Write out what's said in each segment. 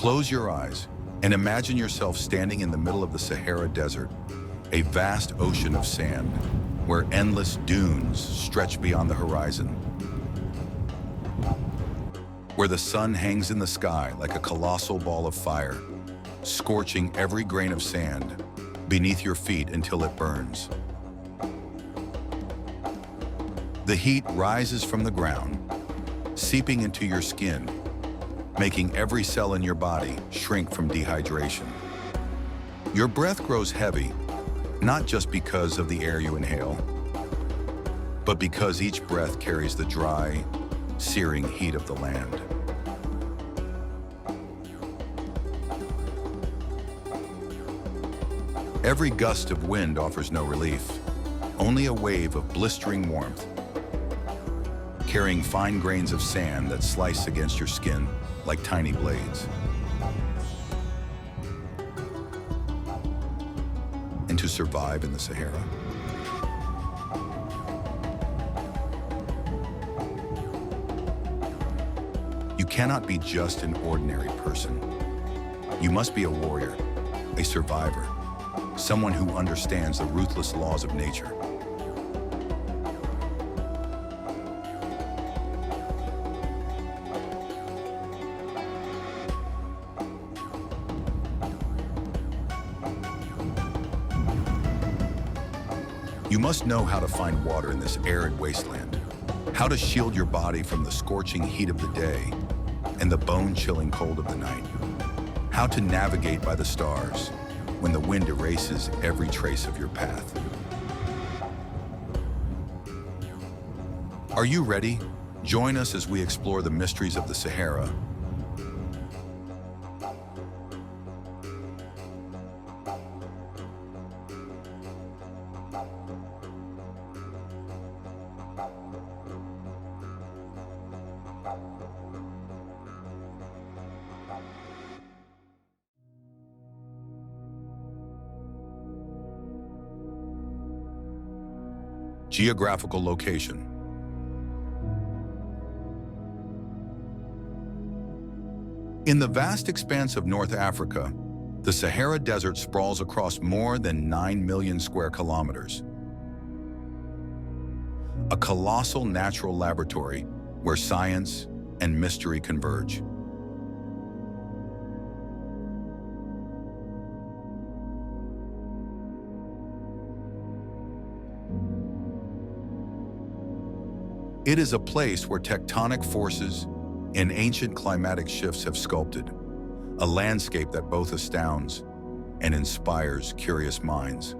Close your eyes and imagine yourself standing in the middle of the Sahara Desert, a vast ocean of sand, where endless dunes stretch beyond the horizon, where the sun hangs in the sky like a colossal ball of fire, scorching every grain of sand beneath your feet until it burns. The heat rises from the ground, seeping into your skin, making every cell in your body shrink from dehydration. Your breath grows heavy, not just because of the air you inhale, but because each breath carries the dry, searing heat of the land. Every gust of wind offers no relief, only a wave of blistering warmth, carrying fine grains of sand that slice against your skin like tiny blades. And to survive in the Sahara, you cannot be just an ordinary person. You must be a warrior, a survivor, someone who understands the ruthless laws of nature. You must know how to find water in this arid wasteland, how to shield your body from the scorching heat of the day and the bone-chilling cold of the night, how to navigate by the stars when the wind erases every trace of your path. Are you ready? Join us as we explore the mysteries of the Sahara. Geographical location. In the vast expanse of North Africa, the Sahara Desert sprawls across more than 9 million square kilometers. A colossal natural laboratory where science and mystery converge. It is a place where tectonic forces and ancient climatic shifts have sculpted a landscape that both astounds and inspires curious minds.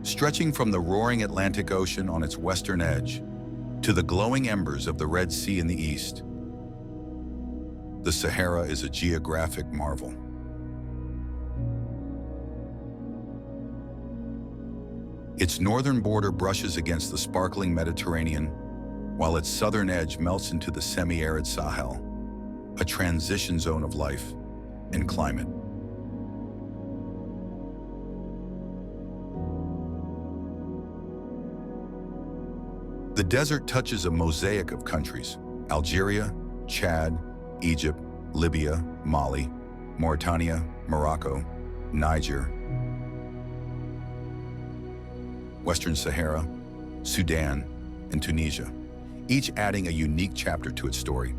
Stretching from the roaring Atlantic Ocean on its western edge to the glowing embers of the Red Sea in the east, the Sahara is a geographic marvel. Its northern border brushes against the sparkling Mediterranean, while its southern edge melts into the semi-arid Sahel, a transition zone of life and climate. The desert touches a mosaic of countries: Algeria, Chad, Egypt, Libya, Mali, Mauritania, Morocco, Niger, Western Sahara, Sudan, and Tunisia, each adding a unique chapter to its story.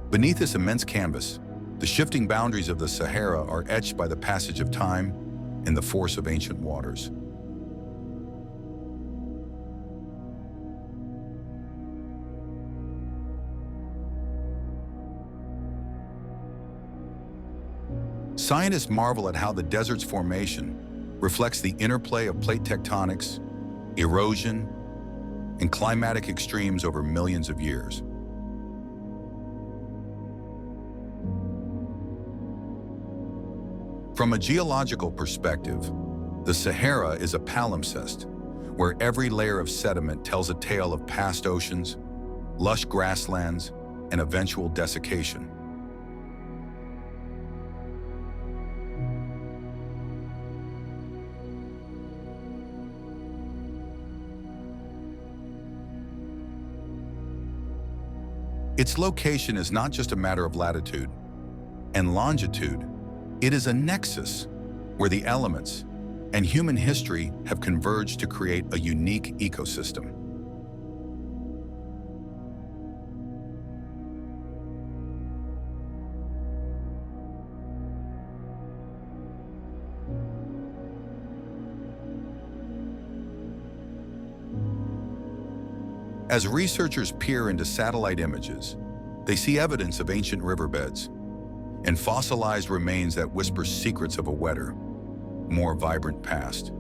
Beneath this immense canvas, the shifting boundaries of the Sahara are etched by the passage of time and the force of ancient waters. Scientists marvel at how the desert's formation reflects the interplay of plate tectonics, erosion, and climatic extremes over millions of years. From a geological perspective, the Sahara is a palimpsest where every layer of sediment tells a tale of past oceans, lush grasslands, and eventual desiccation. Its location is not just a matter of latitude and longitude, it is a nexus where the elements and human history have converged to create a unique ecosystem. As researchers peer into satellite images, they see evidence of ancient riverbeds and fossilized remains that whisper secrets of a wetter, more vibrant past.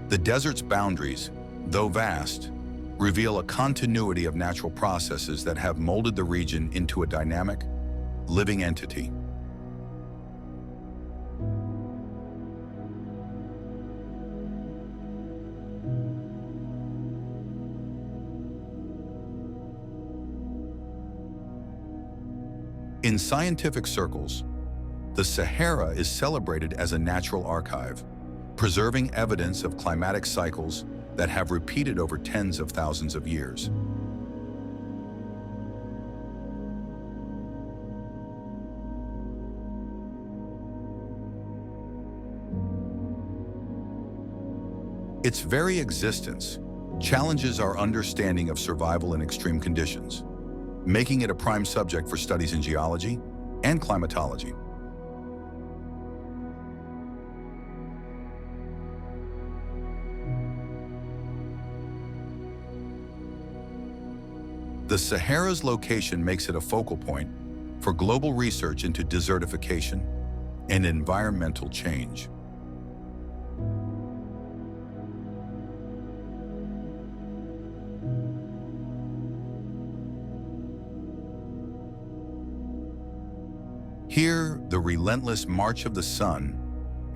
The desert's boundaries, though vast, reveal a continuity of natural processes that have molded the region into a dynamic, living entity. In scientific circles, the Sahara is celebrated as a natural archive, preserving evidence of climatic cycles that have repeated over tens of thousands of years. Its very existence challenges our understanding of survival in extreme conditions, making it a prime subject for studies in geology and climatology. The Sahara's location makes it a focal point for global research into desertification and environmental change. Here, the relentless march of the sun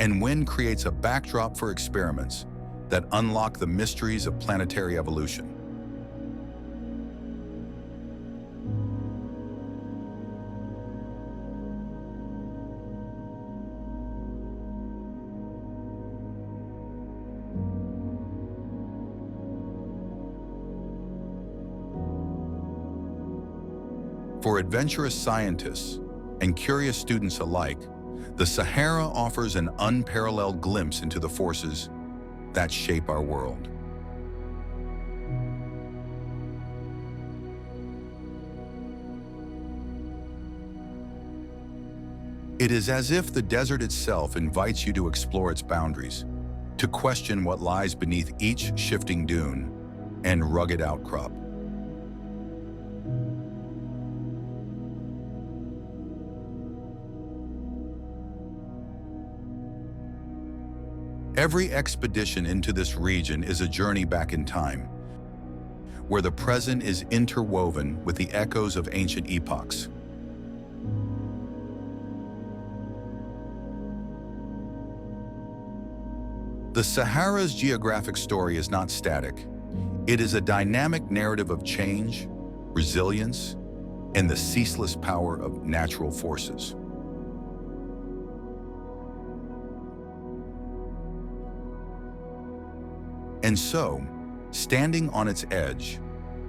and wind creates a backdrop for experiments that unlock the mysteries of planetary evolution. For adventurous scientists and curious students alike, the Sahara offers an unparalleled glimpse into the forces that shape our world. It is as if the desert itself invites you to explore its boundaries, to question what lies beneath each shifting dune and rugged outcrop. Every expedition into this region is a journey back in time, where the present is interwoven with the echoes of ancient epochs. The Sahara's geographic story is not static. It is a dynamic narrative of change, resilience, and the ceaseless power of natural forces. And so, standing on its edge,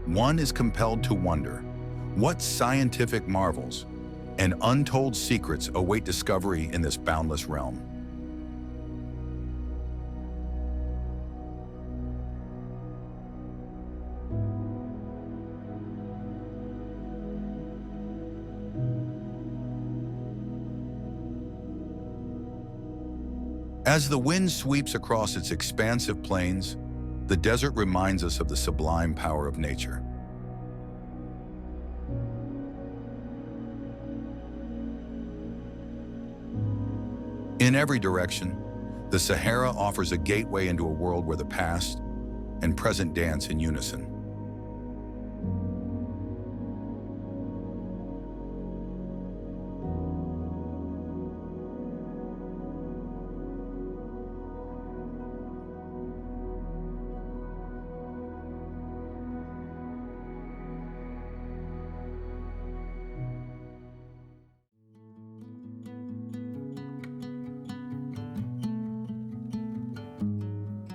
one is compelled to wonder what scientific marvels and untold secrets await discovery in this boundless realm. As the wind sweeps across its expansive plains, the desert reminds us of the sublime power of nature. In every direction, The Sahara offers a gateway into a world where the past and present dance in unison.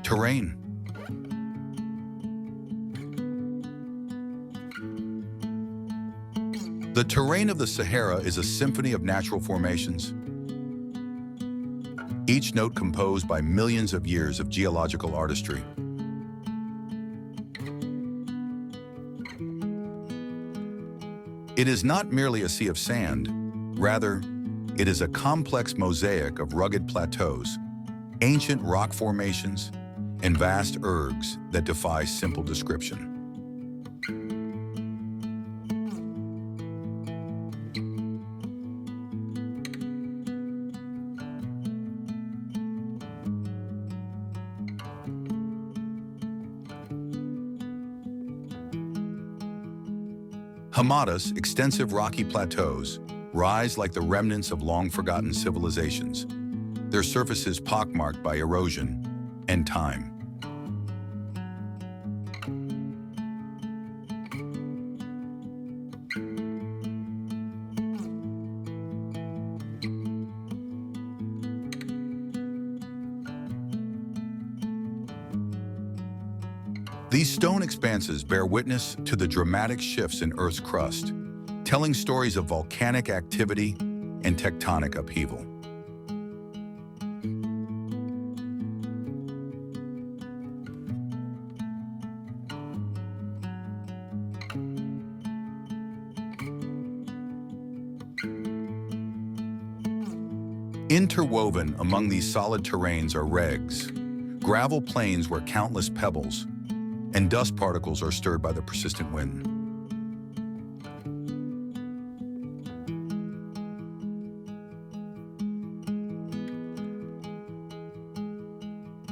Terrain. The terrain of the Sahara is a symphony of natural formations, each note composed by millions of years of geological artistry. It is not merely a sea of sand, rather, it is a complex mosaic of rugged plateaus, ancient rock formations, and vast ergs that defy simple description. Hamadas, extensive rocky plateaus, rise like the remnants of long-forgotten civilizations, their surfaces pockmarked by erosion and time. These stone expanses bear witness to the dramatic shifts in Earth's crust, telling stories of volcanic activity and tectonic upheaval. Interwoven among these solid terrains are regs, gravel plains where countless pebbles and dust particles are stirred by the persistent wind.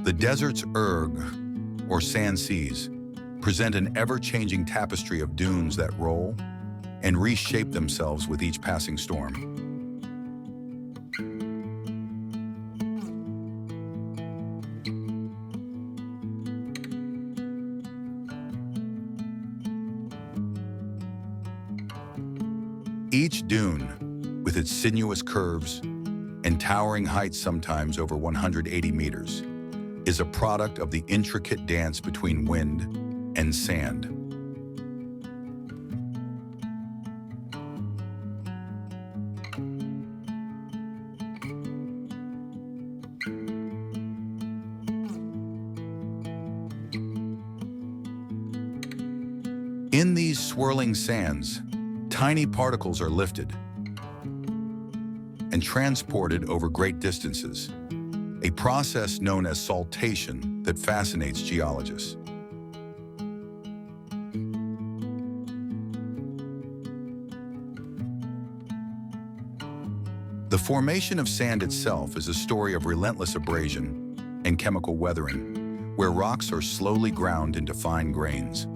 The desert's erg, or sand seas, present an ever-changing tapestry of dunes that roll and reshape themselves with each passing storm. Each dune, with its sinuous curves and towering heights sometimes over 180 meters, is a product of the intricate dance between wind and sand. In these swirling sands, tiny particles are lifted and transported over great distances, a process known as saltation that fascinates geologists. The formation of sand itself is a story of relentless abrasion and chemical weathering, where rocks are slowly ground into fine grains.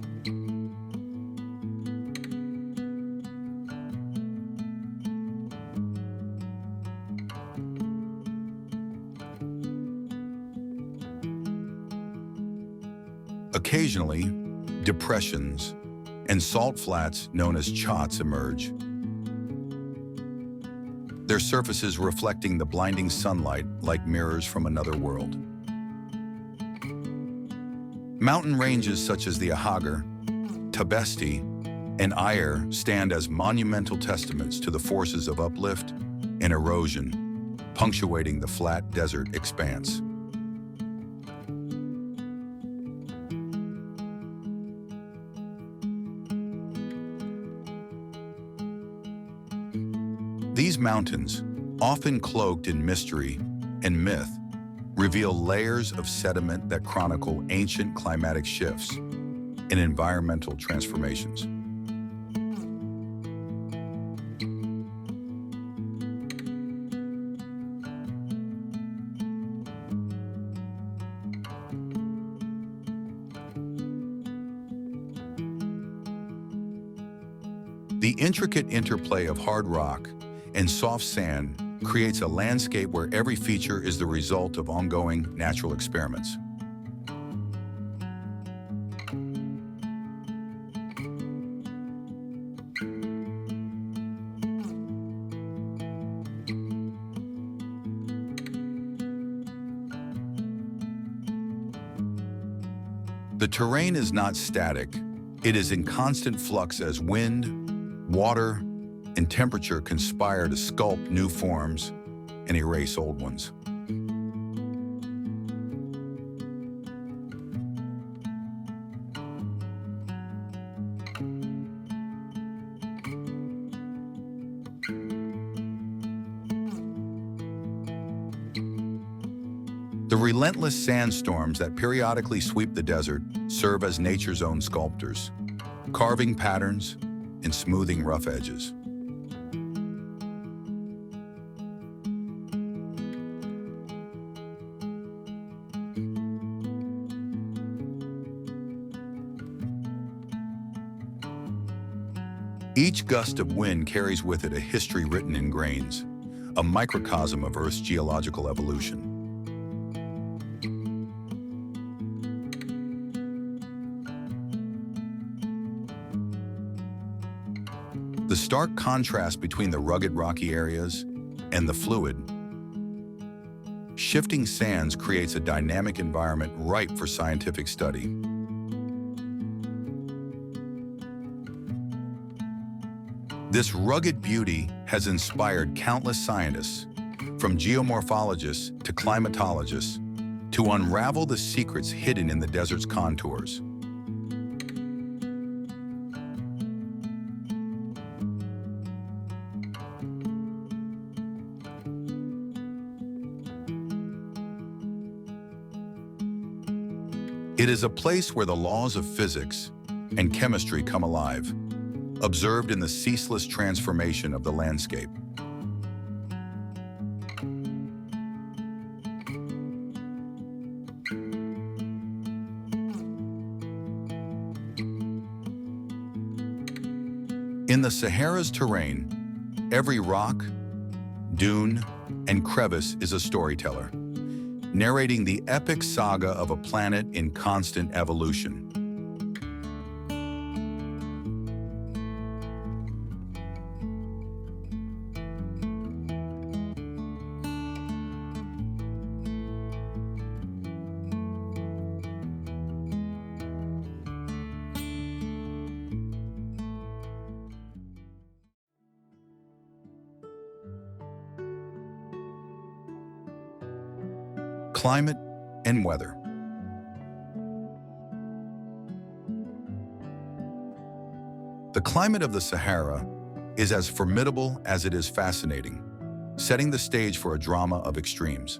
Occasionally, depressions and salt flats known as chotts emerge, their surfaces reflecting the blinding sunlight like mirrors from another world. Mountain ranges such as the Ahagar, Tabesti, and Ayer stand as monumental testaments to the forces of uplift and erosion, punctuating the flat desert expanse. These mountains, often cloaked in mystery and myth, reveal layers of sediment that chronicle ancient climatic shifts and environmental transformations. The intricate interplay of hard rock and soft sand creates a landscape where every feature is the result of ongoing natural experiments. The terrain is not static. It is in constant flux as wind, water, and temperature conspire to sculpt new forms and erase old ones. The relentless sandstorms that periodically sweep the desert serve as nature's own sculptors, carving patterns and smoothing rough edges. Each gust of wind carries with it a history written in grains, a microcosm of Earth's geological evolution. The stark contrast between the rugged rocky areas and the fluid, shifting sands creates a dynamic environment ripe for scientific study. This rugged beauty has inspired countless scientists, from geomorphologists to climatologists, to unravel the secrets hidden in the desert's contours. It is a place where the laws of physics and chemistry come alive, observed in the ceaseless transformation of the landscape. In the Sahara's terrain, every rock, dune, and crevice is a storyteller, narrating the epic saga of a planet in constant evolution. Climate and weather. The climate of the Sahara is as formidable as it is fascinating, setting the stage for a drama of extremes.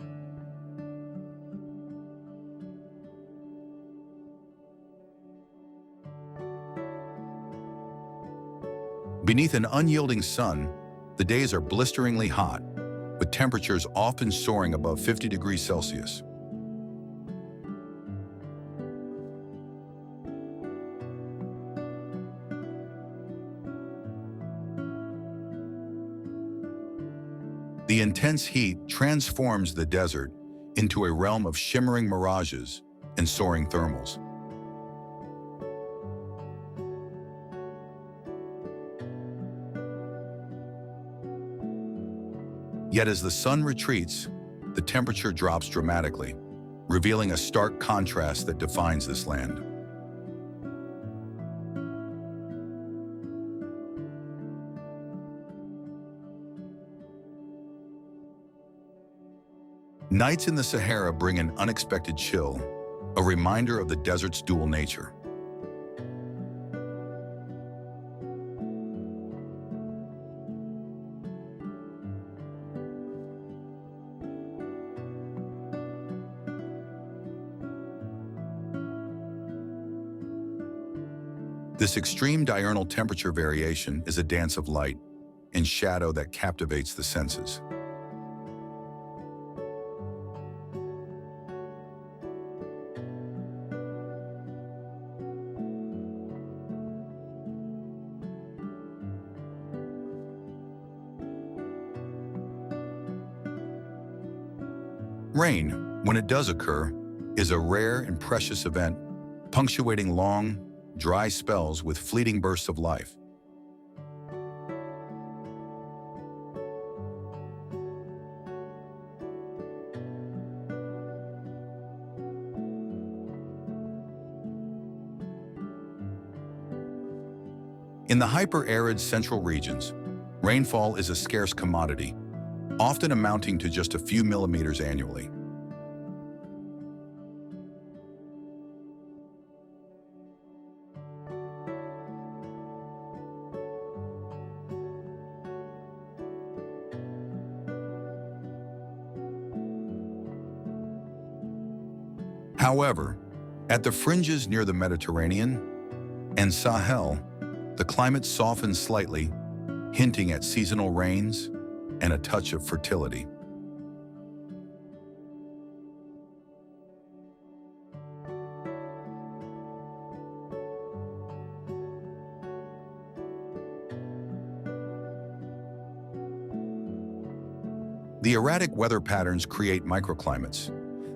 Beneath an unyielding sun, the days are blisteringly hot, with temperatures often soaring above 50 degrees Celsius. The intense heat transforms the desert into a realm of shimmering mirages and soaring thermals. Yet as the sun retreats, the temperature drops dramatically, revealing a stark contrast that defines this land. Nights in the Sahara bring an unexpected chill, a reminder of the desert's dual nature. This extreme diurnal temperature variation is a dance of light and shadow that captivates the senses. Rain, when it does occur, is a rare and precious event, punctuating long, dry spells with fleeting bursts of life. In the hyper-arid central regions, rainfall is a scarce commodity, often amounting to just a few millimeters annually. However, at the fringes near the Mediterranean and Sahel, the climate softens slightly, hinting at seasonal rains and a touch of fertility. The erratic weather patterns create microclimates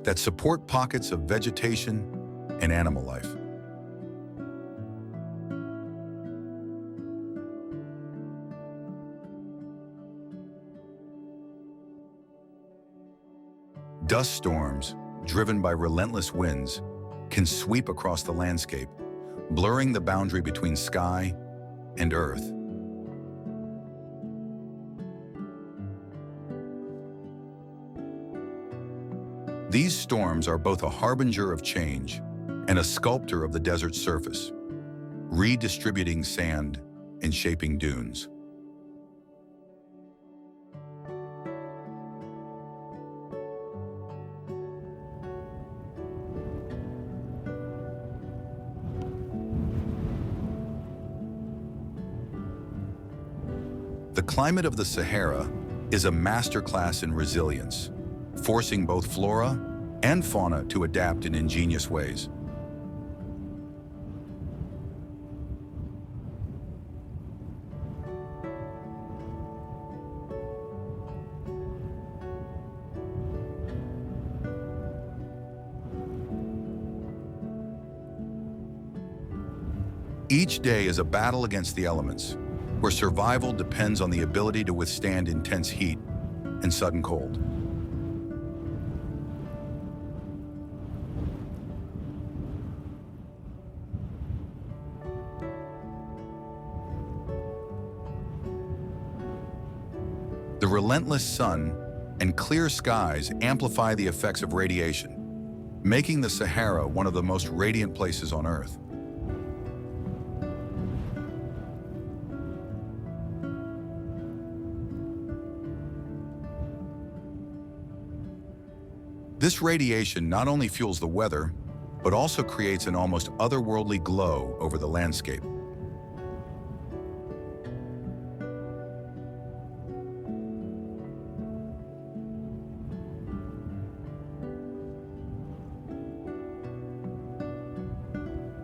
that support pockets of vegetation and animal life. Dust storms, driven by relentless winds, can sweep across the landscape, blurring the boundary between sky and earth. These storms are both a harbinger of change and a sculptor of the desert's surface, redistributing sand and shaping dunes. The climate of the Sahara is a masterclass in resilience, forcing both flora and fauna to adapt in ingenious ways. Each day is a battle against the elements, where survival depends on the ability to withstand intense heat and sudden cold. The relentless sun and clear skies amplify the effects of radiation, making the Sahara one of the most radiant places on Earth. This radiation not only fuels the weather, but also creates an almost otherworldly glow over the landscape.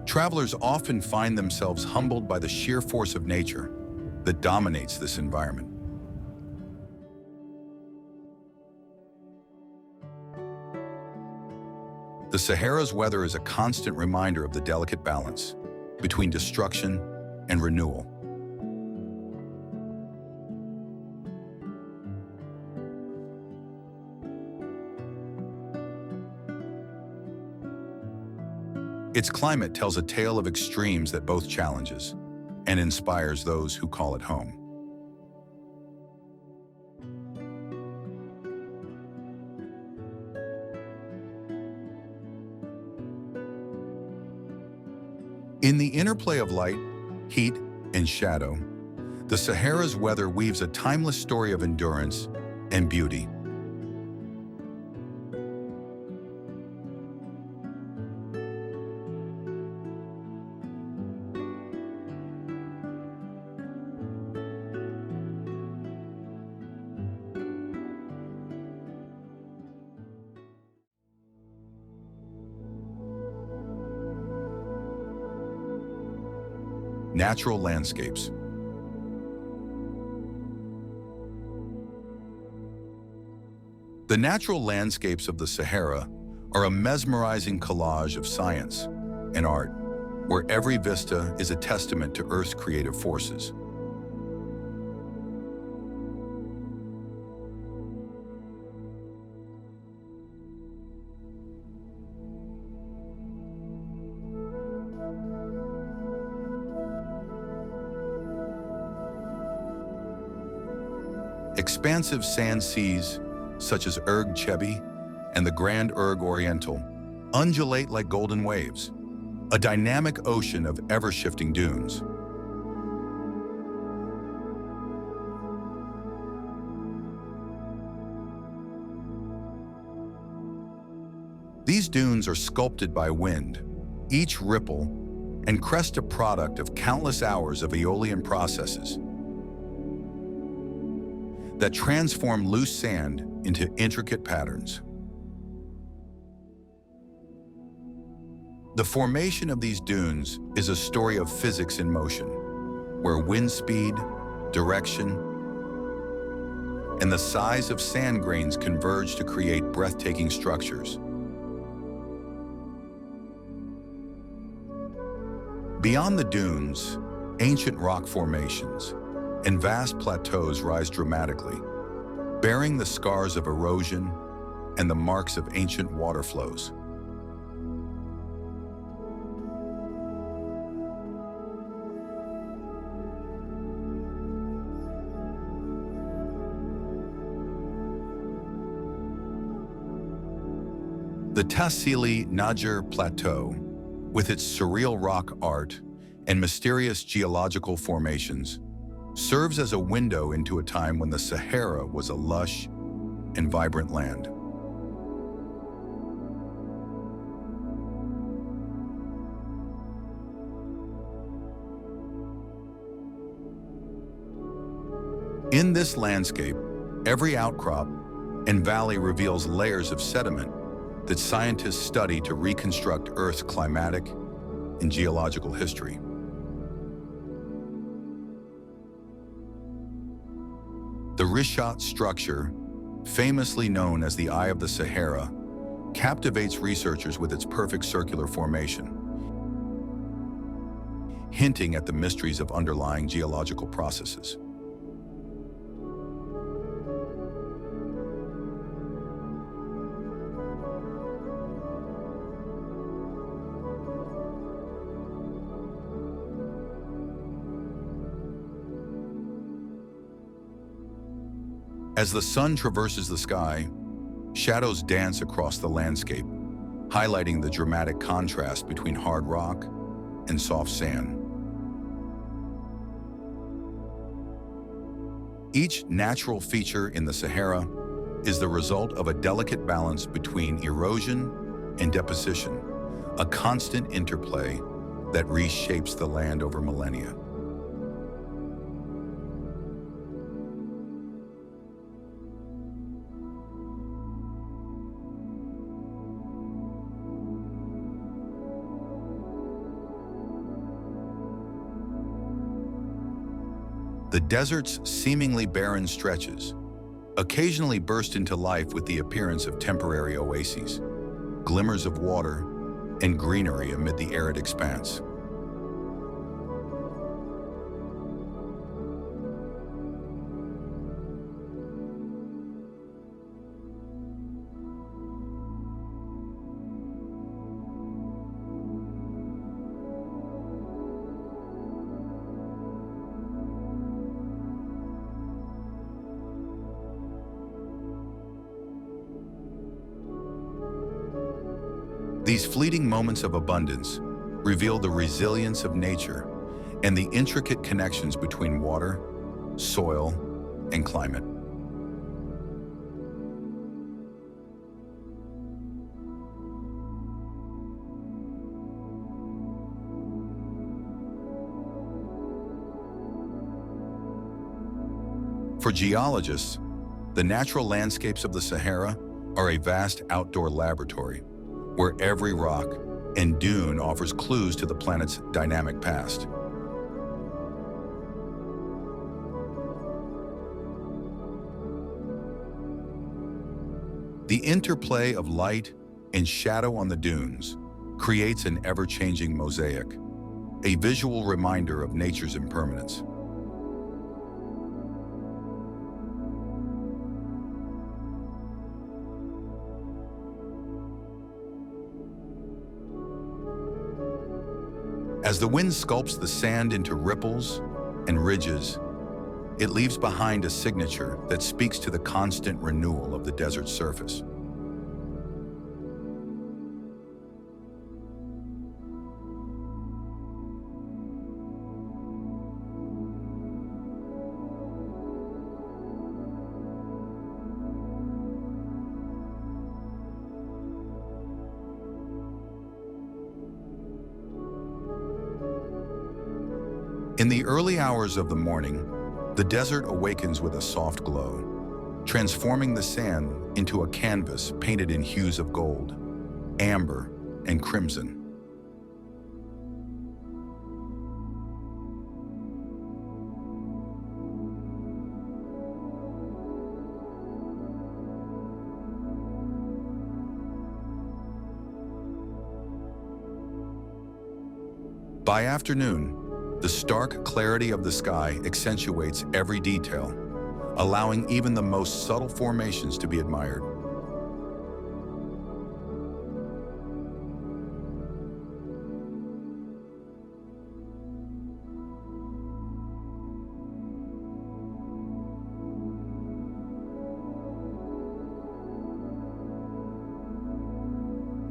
Travelers often find themselves humbled by the sheer force of nature that dominates this environment. The Sahara's weather is a constant reminder of the delicate balance between destruction and renewal. Its climate tells a tale of extremes that both challenges and inspires those who call it home. In the interplay of light, heat, and shadow, the Sahara's weather weaves a timeless story of endurance and beauty. Natural landscapes. The natural landscapes of the Sahara are a mesmerizing collage of science and art, where every vista is a testament to Earth's creative forces. Expansive sand seas, such as Erg Chebi and the Grand Erg Oriental, undulate like golden waves, a dynamic ocean of ever-shifting dunes. These dunes are sculpted by wind, each ripple and crest a product of countless hours of aeolian processes that transform loose sand into intricate patterns. The formation of these dunes is a story of physics in motion, where wind speed, direction, and the size of sand grains converge to create breathtaking structures. Beyond the dunes, ancient rock formations and vast plateaus rise dramatically, bearing the scars of erosion and the marks of ancient water flows. The Tassili Niger Plateau, with its surreal rock art and mysterious geological formations, serves as a window into a time when the Sahara was a lush and vibrant land. In this landscape, every outcrop and valley reveals layers of sediment that scientists study to reconstruct Earth's climatic and geological history. The Rishat structure, famously known as the Eye of the Sahara, captivates researchers with its perfect circular formation, hinting at the mysteries of underlying geological processes. As the sun traverses the sky, shadows dance across the landscape, highlighting the dramatic contrast between hard rock and soft sand. Each natural feature in the Sahara is the result of a delicate balance between erosion and deposition, a constant interplay that reshapes the land over millennia. The desert's seemingly barren stretches occasionally burst into life with the appearance of temporary oases, glimmers of water, and greenery amid the arid expanse. These fleeting moments of abundance reveal the resilience of nature and the intricate connections between water, soil, and climate. For geologists, the natural landscapes of the Sahara are a vast outdoor laboratory where every rock and dune offers clues to the planet's dynamic past. The interplay of light and shadow on the dunes creates an ever-changing mosaic, a visual reminder of nature's impermanence. As the wind sculpts the sand into ripples and ridges, it leaves behind a signature that speaks to the constant renewal of the desert's surface. In the early hours of the morning, the desert awakens with a soft glow, transforming the sand into a canvas painted in hues of gold, amber, and crimson. By afternoon, the stark clarity of the sky accentuates every detail, allowing even the most subtle formations to be admired.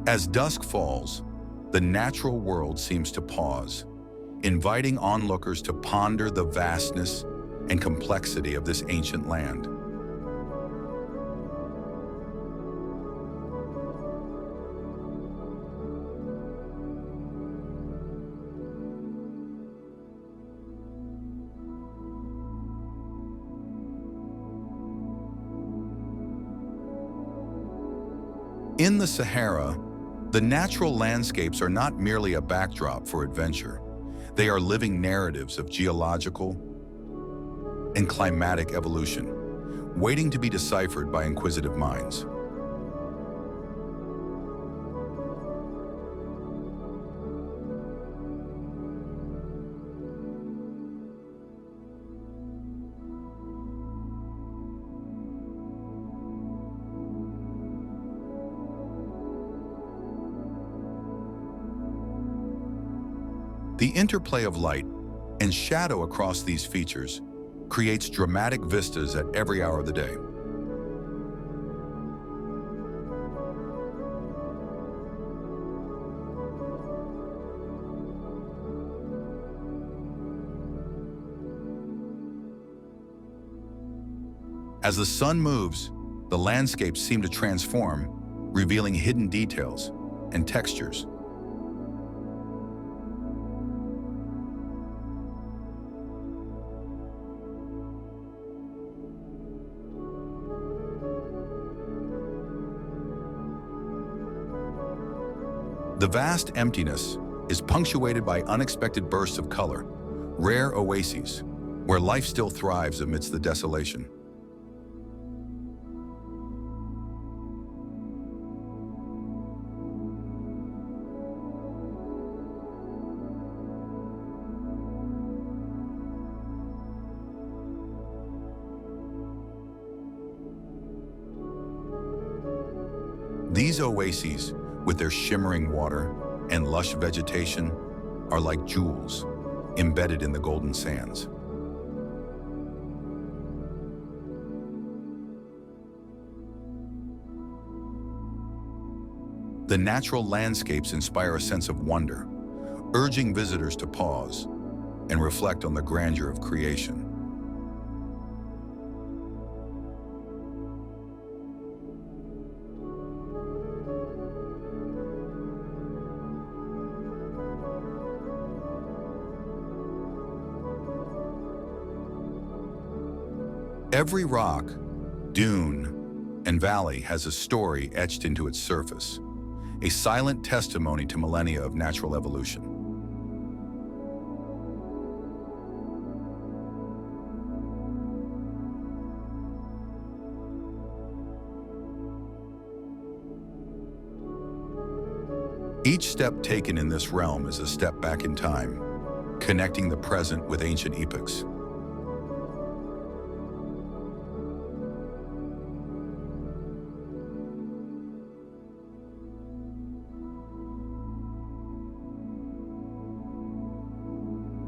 As dusk falls, the natural world seems to pause, inviting onlookers to ponder the vastness and complexity of this ancient land. In the Sahara, the natural landscapes are not merely a backdrop for adventure. They are living narratives of geological and climatic evolution, waiting to be deciphered by inquisitive minds. The interplay of light and shadow across these features creates dramatic vistas at every hour of the day. As the sun moves, the landscapes seem to transform, revealing hidden details and textures. The vast emptiness is punctuated by unexpected bursts of color, rare oases, where life still thrives amidst the desolation. These oases, with their shimmering water and lush vegetation, are like jewels embedded in the golden sands. The natural landscapes inspire a sense of wonder, urging visitors to pause and reflect on the grandeur of creation. Every rock, dune, and valley has a story etched into its surface, a silent testimony to millennia of natural evolution. Each step taken in this realm is a step back in time, connecting the present with ancient epochs.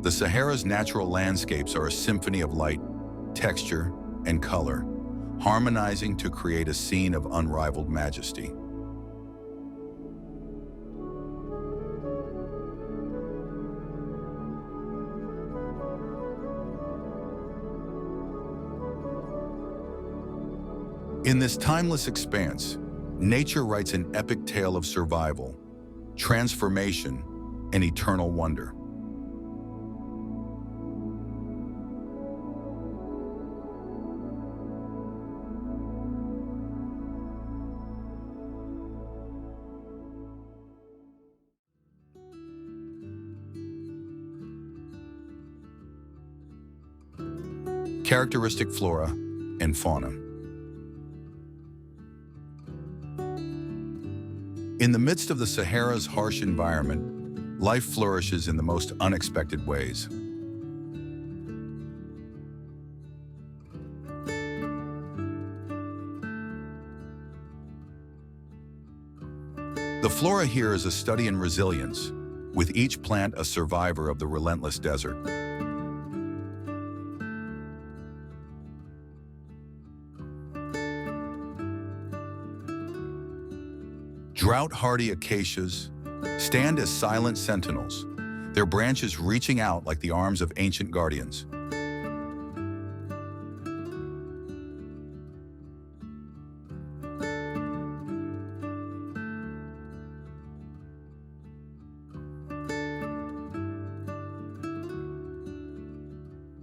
The Sahara's natural landscapes are a symphony of light, texture, and color, harmonizing to create a scene of unrivaled majesty. In this timeless expanse, nature writes an epic tale of survival, transformation, and eternal wonder. Characteristic flora and fauna. In the midst of the Sahara's harsh environment, life flourishes in the most unexpected ways. The flora here is a study in resilience, with each plant a survivor of the relentless desert. Drought-hardy acacias stand as silent sentinels, their branches reaching out like the arms of ancient guardians.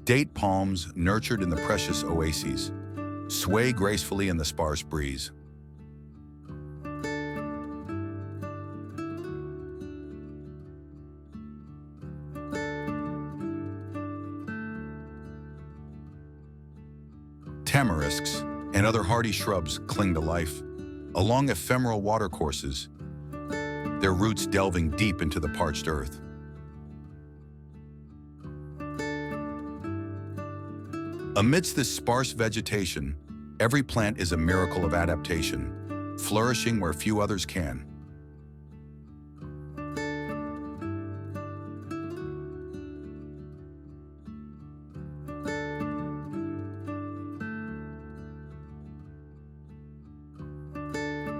Date palms, nurtured in the precious oases, sway gracefully in the sparse breeze. Tamarisks and other hardy shrubs cling to life along ephemeral watercourses, their roots delving deep into the parched earth. Amidst this sparse vegetation, every plant is a miracle of adaptation, flourishing where few others can.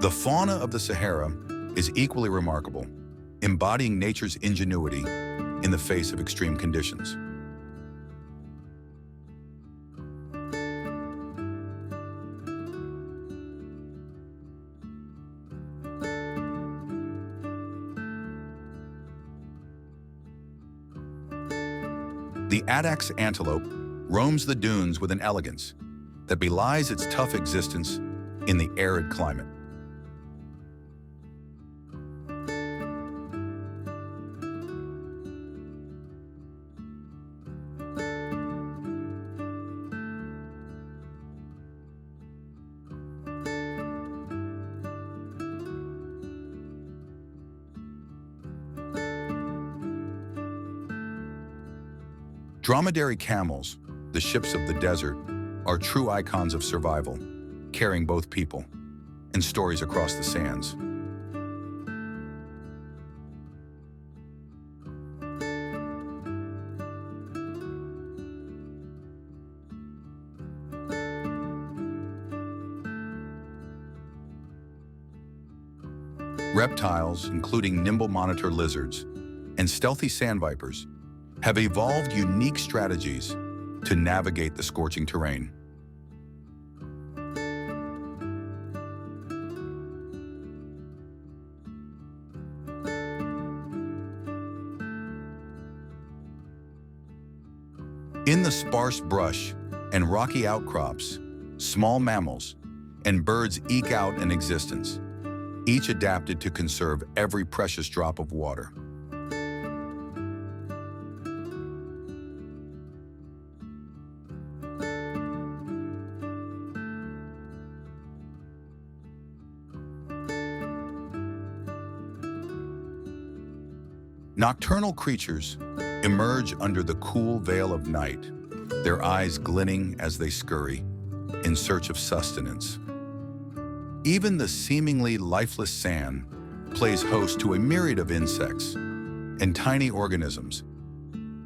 The fauna of the Sahara is equally remarkable, embodying nature's ingenuity in the face of extreme conditions. The Addax antelope roams the dunes with an elegance that belies its tough existence in the arid climate. Dromedary camels, the ships of the desert, are true icons of survival, carrying both people and stories across the sands. Reptiles, including nimble monitor lizards and stealthy sand vipers, have evolved unique strategies to navigate the scorching terrain. In the sparse brush and rocky outcrops, small mammals and birds eke out an existence, each adapted to conserve every precious drop of water. Nocturnal creatures emerge under the cool veil of night, their eyes glinting as they scurry, in search of sustenance. Even the seemingly lifeless sand plays host to a myriad of insects and tiny organisms,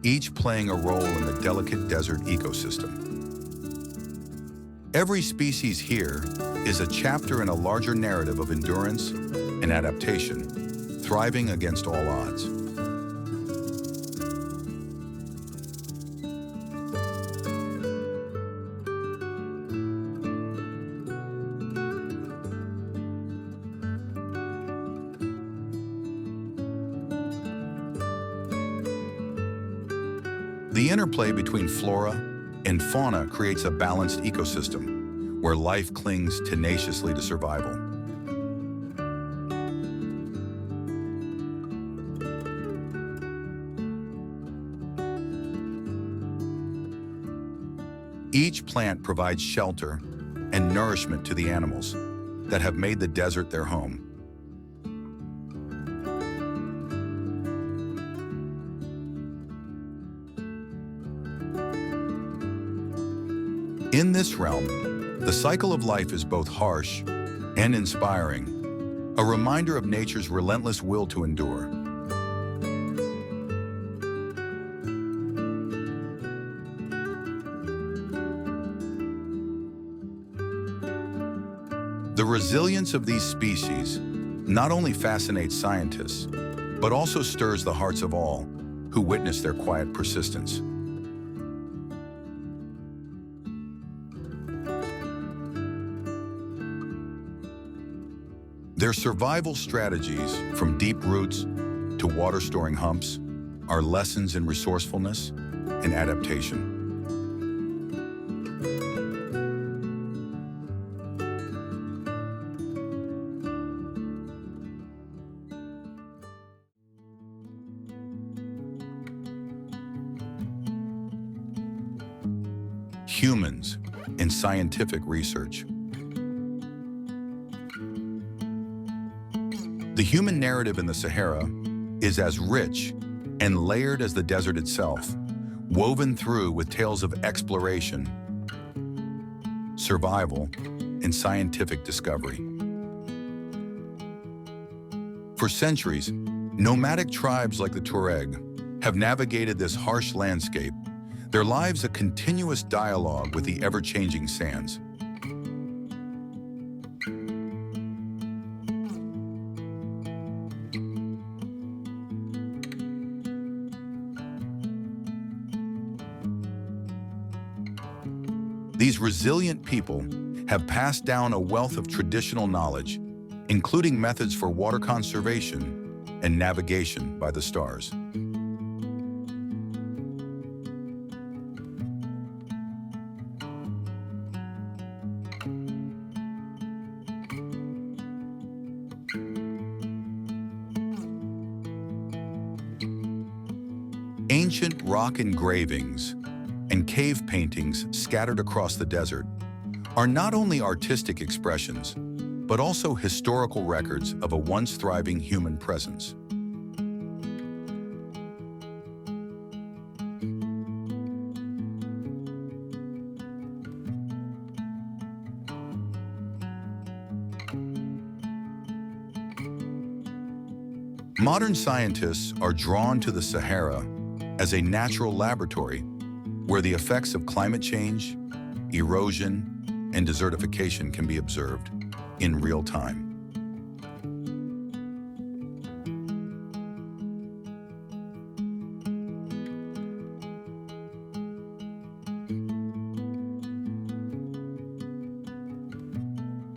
each playing a role in the delicate desert ecosystem. Every species here is a chapter in a larger narrative of endurance and adaptation, thriving against all odds. The interplay between flora and fauna creates a balanced ecosystem where life clings tenaciously to survival. Each plant provides shelter and nourishment to the animals that have made the desert their home. In this realm, the cycle of life is both harsh and inspiring, a reminder of nature's relentless will to endure. The resilience of these species not only fascinates scientists, but also stirs the hearts of all who witness their quiet persistence. Their survival strategies, from deep roots to water-storing humps, are lessons in resourcefulness and adaptation. Humans in scientific research. The human narrative in the Sahara is as rich and layered as the desert itself, woven through with tales of exploration, survival, and scientific discovery. For centuries, nomadic tribes like the Tuareg have navigated this harsh landscape, their lives a continuous dialogue with the ever-changing sands. These resilient people have passed down a wealth of traditional knowledge, including methods for water conservation and navigation by the stars. Ancient rock engravings and cave paintings scattered across the desert are not only artistic expressions, but also historical records of a once thriving human presence. Modern scientists are drawn to the Sahara as a natural laboratory where the effects of climate change, erosion, and desertification can be observed in real time.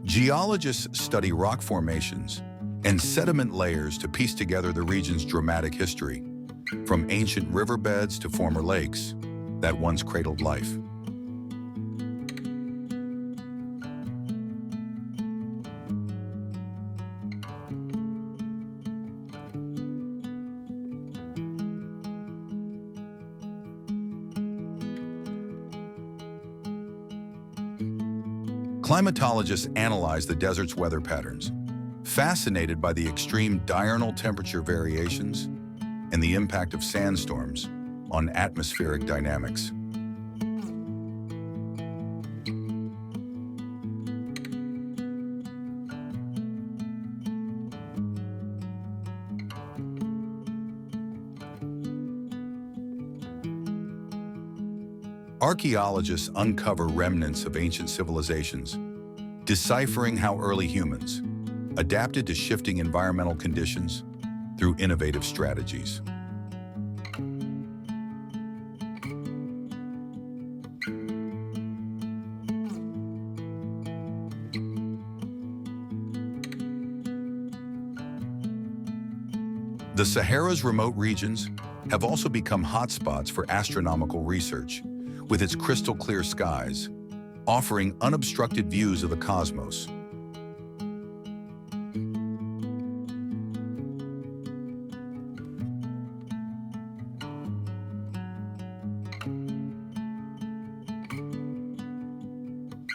Geologists study rock formations and sediment layers to piece together the region's dramatic history, from ancient riverbeds to former lakes that once cradled life. Climatologists analyze the desert's weather patterns, fascinated by the extreme diurnal temperature variations and the impact of sandstorms on atmospheric dynamics. Archaeologists uncover remnants of ancient civilizations, deciphering how early humans adapted to shifting environmental conditions through innovative strategies. The Sahara's remote regions have also become hotspots for astronomical research, with its crystal-clear skies, offering unobstructed views of the cosmos.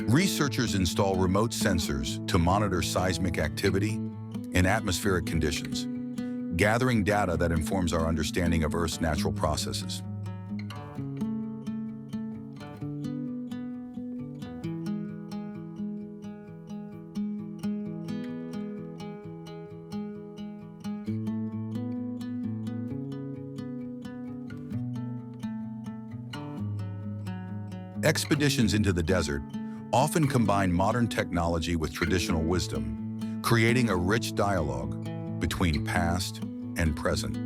Researchers install remote sensors to monitor seismic activity and atmospheric conditions, gathering data that informs our understanding of Earth's natural processes. Expeditions into the desert often combine modern technology with traditional wisdom, creating a rich dialogue between past and present.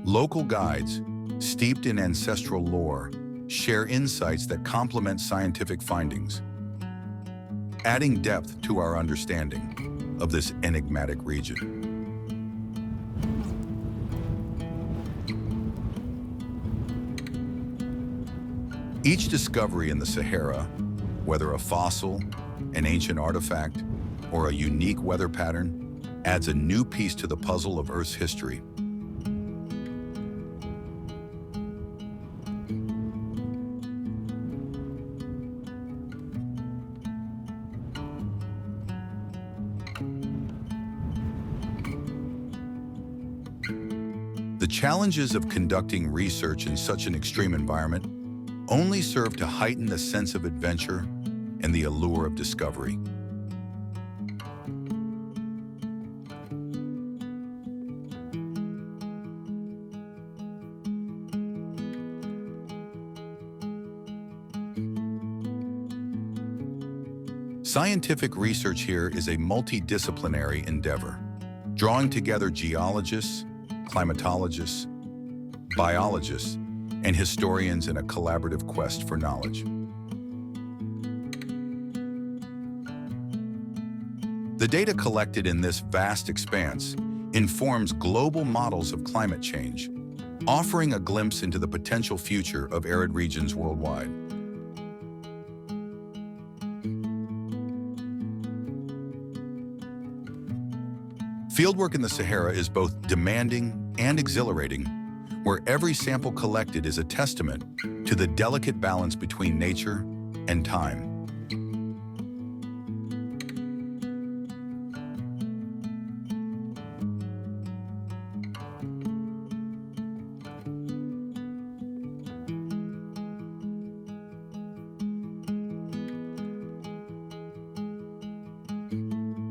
Local guides, steeped in ancestral lore, share insights that complement scientific findings, adding depth to our understanding of this enigmatic region. Each discovery in the Sahara, whether a fossil, an ancient artifact, or a unique weather pattern, adds a new piece to the puzzle of Earth's history. The challenges of conducting research in such an extreme environment only serve to heighten the sense of adventure and the allure of discovery. Scientific research here is a multidisciplinary endeavor, drawing together geologists, climatologists, biologists, and historians in a collaborative quest for knowledge. The data collected in this vast expanse informs global models of climate change, offering a glimpse into the potential future of arid regions worldwide. Fieldwork in the Sahara is both demanding and exhilarating, where every sample collected is a testament to the delicate balance between nature and time.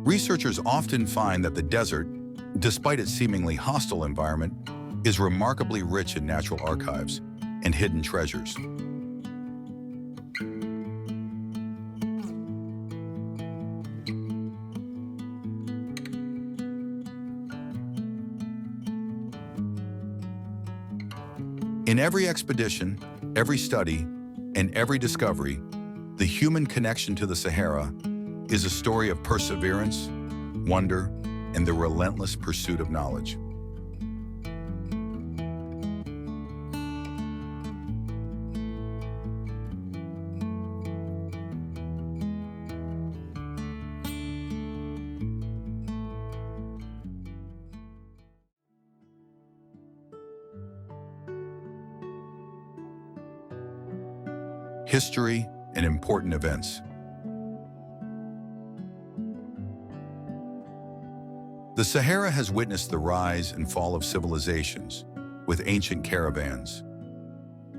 Researchers often find that the desert, despite its seemingly hostile environment, is remarkably rich in natural archives and hidden treasures. In every expedition, every study, and every discovery, the human connection to the Sahara is a story of perseverance, wonder, and the relentless pursuit of knowledge. history, and important events. The Sahara has witnessed the rise and fall of civilizations, with ancient caravans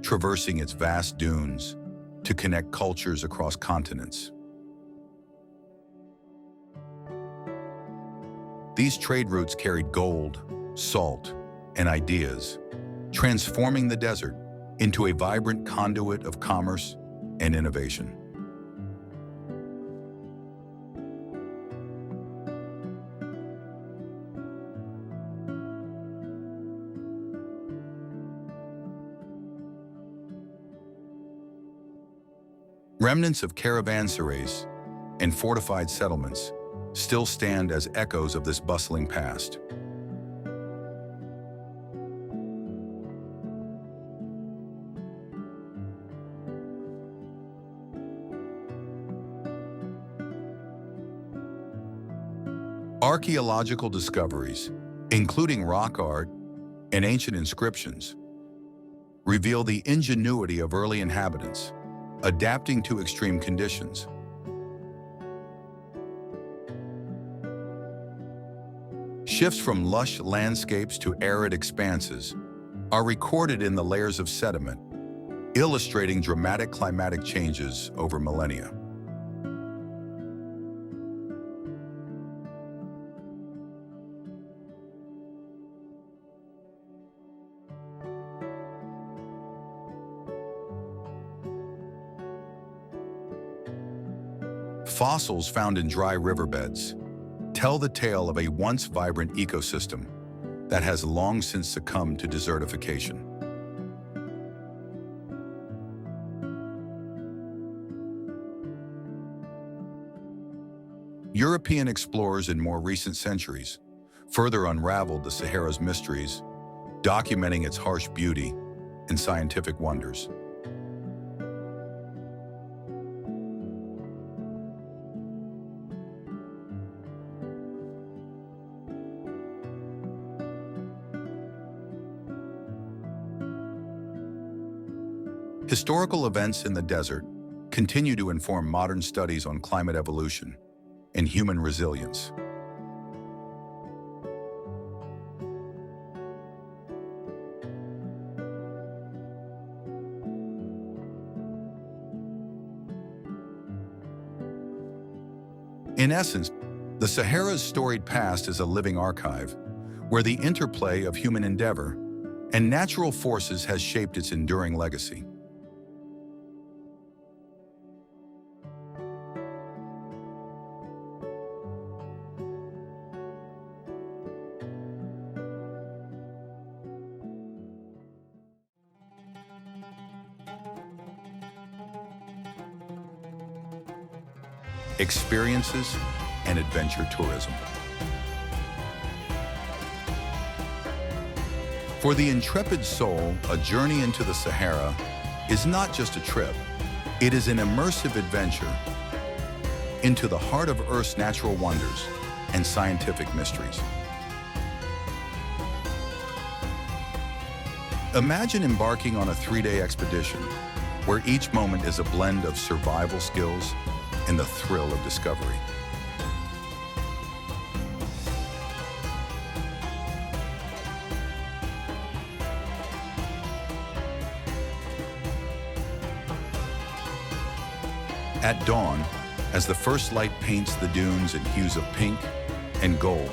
traversing its vast dunes to connect cultures across continents. These trade routes carried gold, salt, and ideas, transforming the desert into a vibrant conduit of commerce and innovation. Remnants of caravanserais and fortified settlements still stand as echoes of this bustling past. Archaeological discoveries, including rock art and ancient inscriptions, reveal the ingenuity of early inhabitants, adapting to extreme conditions. Shifts from lush landscapes to arid expanses are recorded in the layers of sediment, illustrating dramatic climatic changes over millennia. Fossils found in dry riverbeds tell the tale of a once vibrant ecosystem that has long since succumbed to desertification. European explorers in more recent centuries further unraveled the Sahara's mysteries, documenting its harsh beauty and scientific wonders. Historical events in the desert continue to inform modern studies on climate evolution and human resilience. In essence, the Sahara's storied past is a living archive where the interplay of human endeavor and natural forces has shaped its enduring legacy. Experiences and adventure tourism. For the intrepid soul, a journey into the Sahara is not just a trip, it is an immersive adventure into the heart of Earth's natural wonders and scientific mysteries. Imagine embarking on a 3-day expedition where each moment is a blend of survival skills and the thrill of discovery. At dawn, as the first light paints the dunes in hues of pink and gold,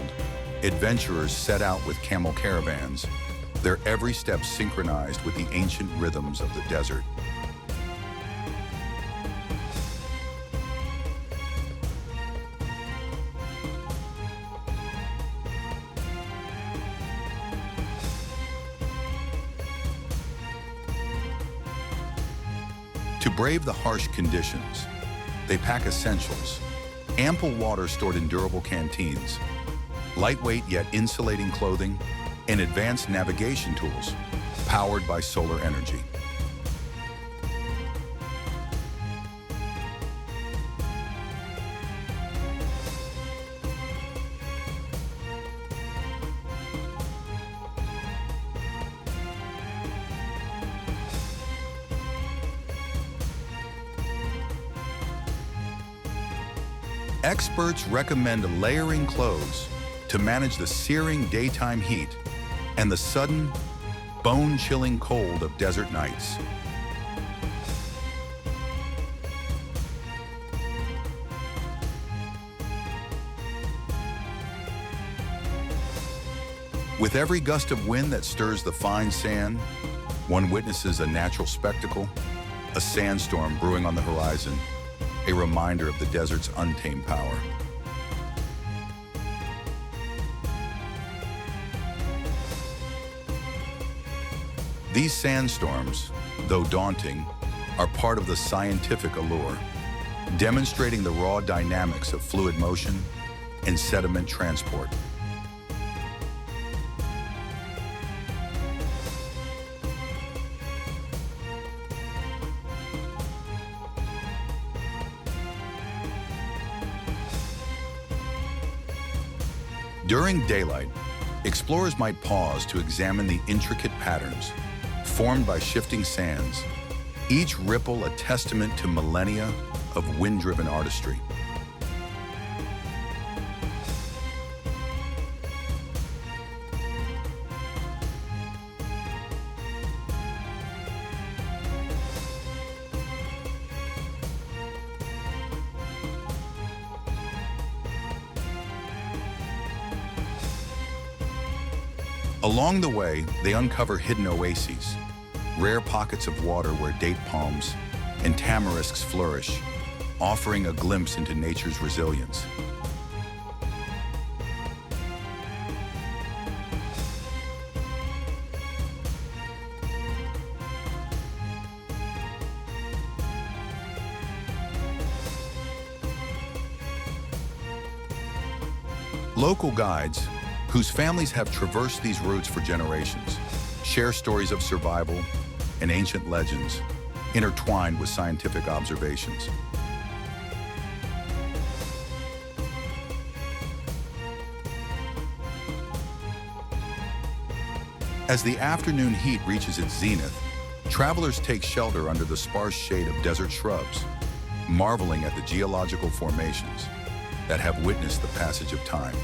adventurers set out with camel caravans, their every step synchronized with the ancient rhythms of the desert. To brave the harsh conditions, they pack essentials, ample water stored in durable canteens, lightweight yet insulating clothing, and advanced navigation tools powered by solar energy. Experts recommend layering clothes to manage the searing daytime heat and the sudden, bone-chilling cold of desert nights. With every gust of wind that stirs the fine sand, one witnesses a natural spectacle, a sandstorm brewing on the horizon, a reminder of the desert's untamed power. These sandstorms, though daunting, are part of the scientific allure, demonstrating the raw dynamics of fluid motion and sediment transport. During daylight, explorers might pause to examine the intricate patterns formed by shifting sands, each ripple a testament to millennia of wind-driven artistry. Along the way, they uncover hidden oases, rare pockets of water where date palms and tamarisks flourish, offering a glimpse into nature's resilience. Local guides, whose families have traversed these routes for generations, share stories of survival and ancient legends intertwined with scientific observations. As the afternoon heat reaches its zenith, travelers take shelter under the sparse shade of desert shrubs, marveling at the geological formations that have witnessed the passage of time.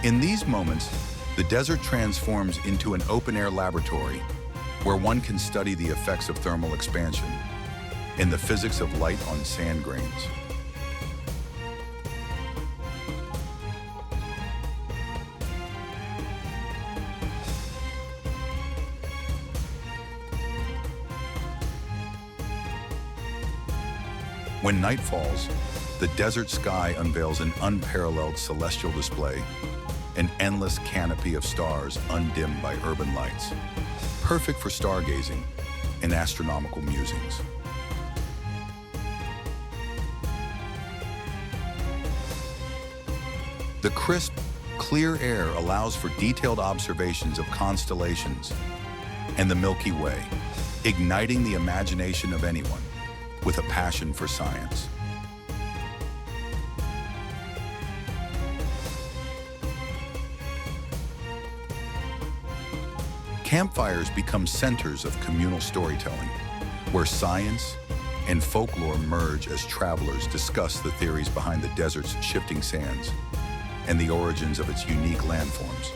In these moments, the desert transforms into an open-air laboratory where one can study the effects of thermal expansion and the physics of light on sand grains. When night falls, the desert sky unveils an unparalleled celestial display, an endless canopy of stars undimmed by urban lights, perfect for stargazing and astronomical musings. The crisp, clear air allows for detailed observations of constellations and the Milky Way, igniting the imagination of anyone with a passion for science. Campfires become centers of communal storytelling, where science and folklore merge as travelers discuss the theories behind the desert's shifting sands and the origins of its unique landforms.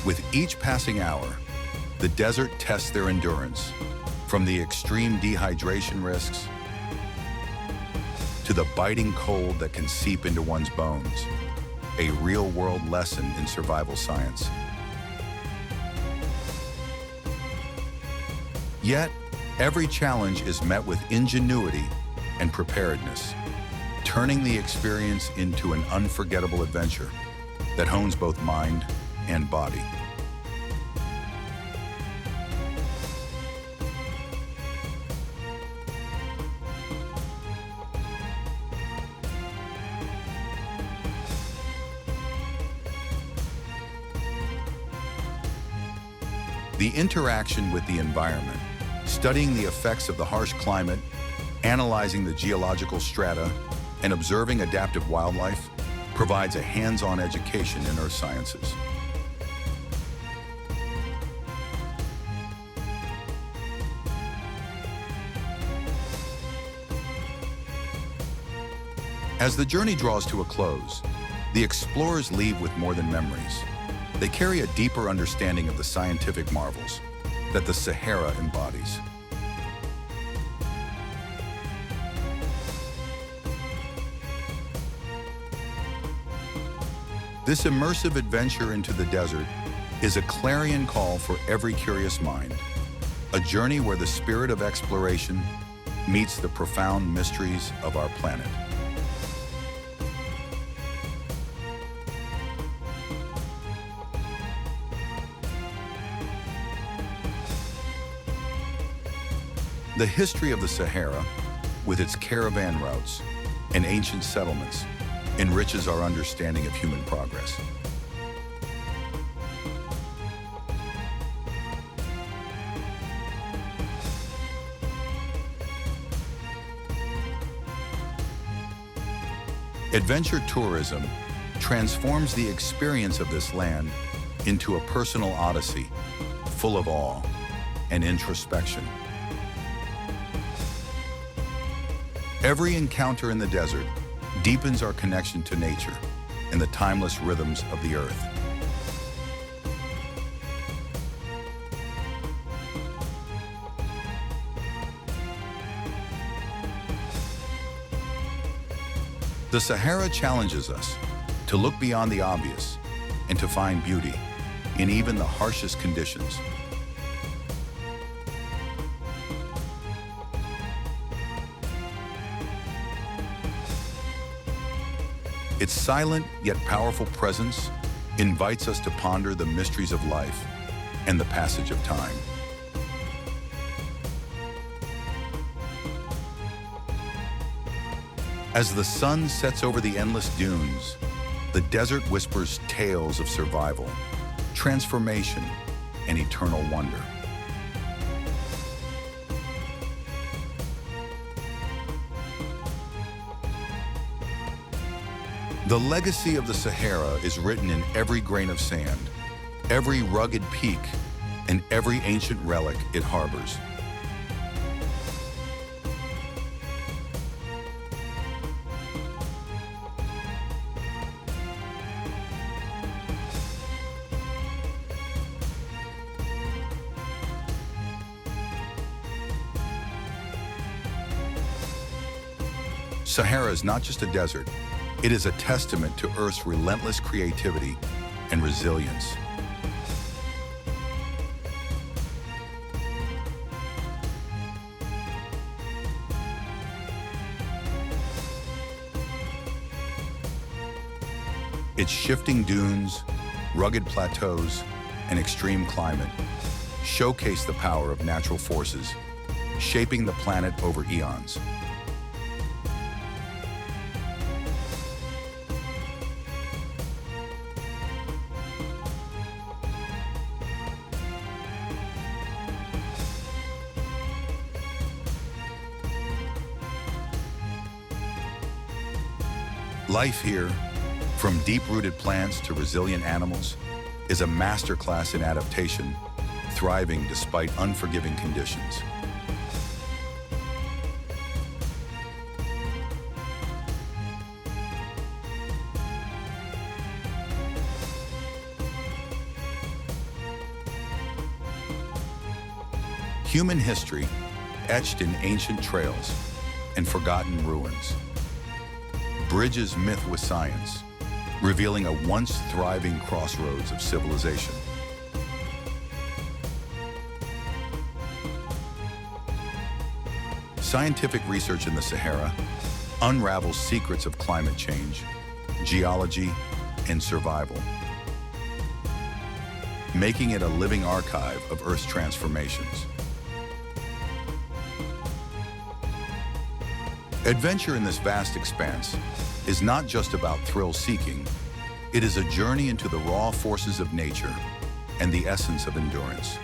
With each passing hour, the desert tests their endurance, from the extreme dehydration risks to the biting cold that can seep into one's bones, a real-world lesson in survival science. Yet, every challenge is met with ingenuity and preparedness, turning the experience into an unforgettable adventure that hones both mind and body. The interaction with the environment Studying the effects of the harsh climate, analyzing the geological strata, and observing adaptive wildlife provides a hands-on education in earth sciences. As the journey draws to a close, the explorers leave with more than memories. They carry a deeper understanding of the scientific marvels that the Sahara embodies. This immersive adventure into the desert is a clarion call for every curious mind, a journey where the spirit of exploration meets the profound mysteries of our planet. The history of the Sahara, with its caravan routes and ancient settlements, enriches our understanding of human progress. Adventure tourism transforms the experience of this land into a personal odyssey, full of awe and introspection. Every encounter in the desert deepens our connection to nature and the timeless rhythms of the earth. The Sahara challenges us to look beyond the obvious and to find beauty in even the harshest conditions. Its silent yet powerful presence invites us to ponder the mysteries of life and the passage of time. As the sun sets over the endless dunes, the desert whispers tales of survival, transformation, and eternal wonder. The legacy of the Sahara is written in every grain of sand, every rugged peak, and every ancient relic it harbors. Sahara is not just a desert, it is a testament to Earth's relentless creativity and resilience. Its shifting dunes, rugged plateaus, and extreme climate showcase the power of natural forces, shaping the planet over eons. Life here, from deep-rooted plants to resilient animals, is a masterclass in adaptation, thriving despite unforgiving conditions. Human history, etched in ancient trails and forgotten ruins, bridges myth with science, revealing a once thriving crossroads of civilization. Scientific research in the Sahara unravels secrets of climate change, geology, and survival, making it a living archive of Earth's transformations. Adventure in this vast expanse is not just about thrill-seeking, it is a journey into the raw forces of nature and the essence of endurance.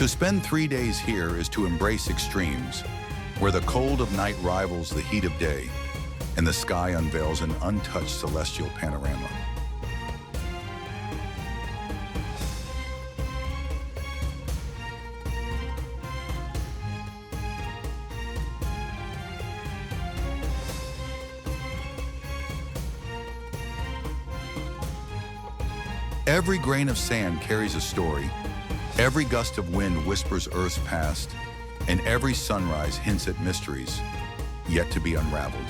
To spend 3 days here is to embrace extremes, where the cold of night rivals the heat of day, and the sky unveils an untouched celestial panorama. Every grain of sand carries a story, every gust of wind whispers Earth's past, and every sunrise hints at mysteries yet to be unraveled.